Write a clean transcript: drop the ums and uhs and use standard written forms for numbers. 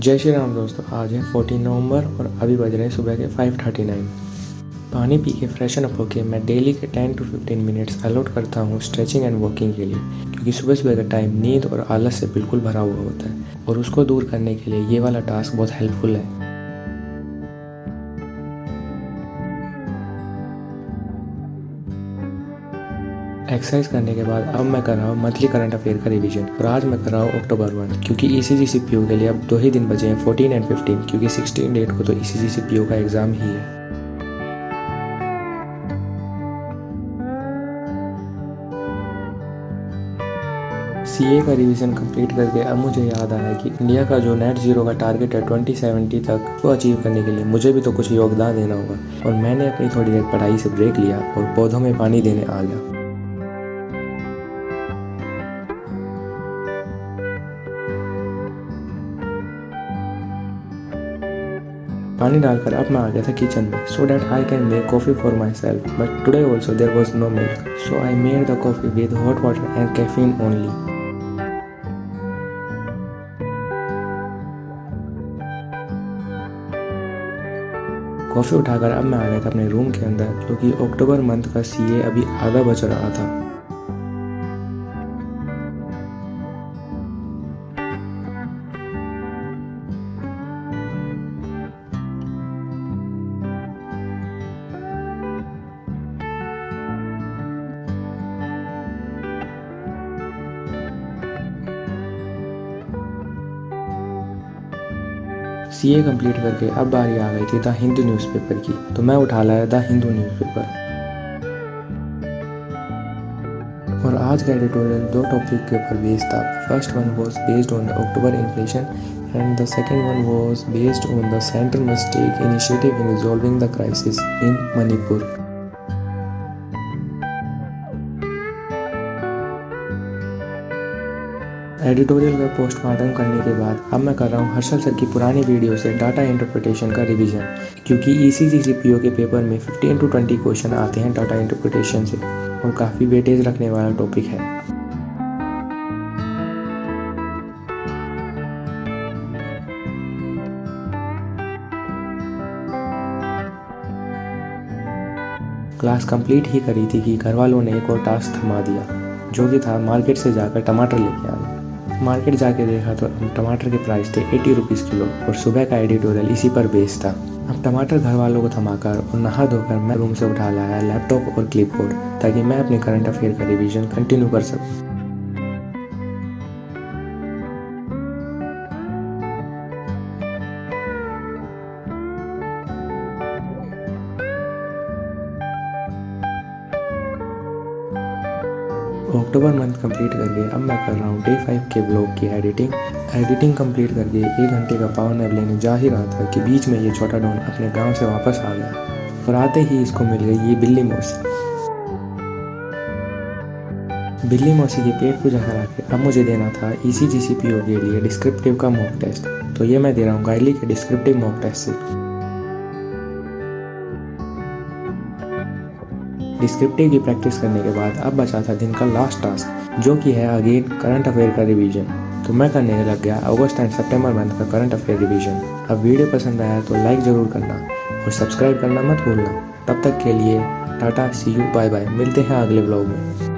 जय श्री राम दोस्तों, आज है 14 नवंबर और अभी बज रहे हैं सुबह के 5:39। पानी पी के फ्रेशन अप होके मैं डेली के 10 to 15 मिनट्स अलॉट करता हूँ स्ट्रेचिंग एंड वॉकिंग के लिए, क्योंकि सुबह सुबह का टाइम नींद और आलस से बिल्कुल भरा हुआ होता है और उसको दूर करने के लिए ये वाला टास्क बहुत हेल्पफुल है। एक्सरसाइज करने के बाद अब मैं कर रहा हूँ मंथली करंट अफेयर का रिवीजन और आज मैं कर रहा हूँ अक्टूबर 1, क्योंकि ECG CPO के लिए अब 2 ही दिन बचे हैं, 14 एंड 15, क्योंकि 16 डेट को तो ECG CPO का एग्ज़ाम ही है। CA का रिवीजन कंप्लीट करके अब मुझे याद आया कि इंडिया का जो नेट ज़ीरो का टारगेट है 2070 तक, वो अचीव करने के लिए मुझे भी तो कुछ योगदान देना होगा और मैंने अपनी थोड़ी देर पढ़ाई से ब्रेक लिया और पौधों में पानी देने आ गया। पानी डालकर अब मैं आ गया था किचन में so that I can make coffee for myself, but today also there was no milk, so I made the coffee with hot water and caffeine only. Coffee उठाकर अब मैं आ गया था अपने रूम के अंदर, क्योंकि अक्टूबर मंथ का CA अभी आधा बच रहा था। CA कंप्लीट करके अब बारी आ गई थी द हिंदू न्यूज़पेपर की, तो मैं उठा लाया द हिंदू न्यूज़पेपर। और आज का एडिटोरियल 2 टॉपिक के ऊपर बेस्ड था। First one was based on the October inflation and the second one was based on the centre must take initiative in resolving the crisis in Manipur. Editorial का postmortem करने के बाद अब मैं कर रहा हूँ हर्षल सर की पुरानी वीडियो से डाटा इंटरप्रिटेशन का रिवीजन, क्योंकि ECG CPO के पेपर में 15 to 20 क्वेश्चन आते हैं डाटा इंटरप्रिटेशन से और काफ़ी वेटेज रखने वाला टॉपिक है। क्लास कंप्लीट ही करी थी कि घर वालों ने एक और टास्क थमा दिया, जो कि था मार्केट से जाकर टमाटर लेके आना। मार्केट जाके देखा तो टमाटर के प्राइस थे 80 रुपीज़ किलो और सुबह का एडिटोरियल इसी पर बेस्ड था। अब टमाटर घर वालों को थमाकर और नहा धोकर मैं रूम से उठा लाया लैपटॉप और क्लिपबोर्ड, ताकि मैं अपने करंट अफेयर का रिवीजन कंटिन्यू कर सकूं। अक्टूबर मंथ कंप्लीट करके अब मैं कर रहा हूँ डे 5 के ब्लॉग की एडिटिंग कंप्लीट करके 1 घंटे का पावर नैप लेने जा ही रहा था कि बीच में ये छोटा डॉन अपने गांव से वापस आ गया और आते ही इसको मिल गई ये बिल्ली मौसी। बिल्ली मौसी की पेट पूजा करा के अब मुझे देना था ECG CPO के लिए डिस्क्रिप्टिव का मॉक टेस्ट, तो ये मैं दे रहा हूँ गाइली के डिस्क्रिप्टिव मॉक टेस्ट से। डिस्क्रिप्टिव की प्रैक्टिस करने के बाद अब बचा था दिन का लास्ट टास्क, जो कि है अगेन करंट अफेयर का रिवीजन। तो मैं करने लग गया अगस्त एंड सितंबर मंथ का करंट अफेयर रिवीजन। अब वीडियो पसंद आया तो लाइक ज़रूर करना और सब्सक्राइब करना मत भूलना। तब तक के लिए टाटा, सी यू, बाय बाय, मिलते हैं अगले ब्लॉग में।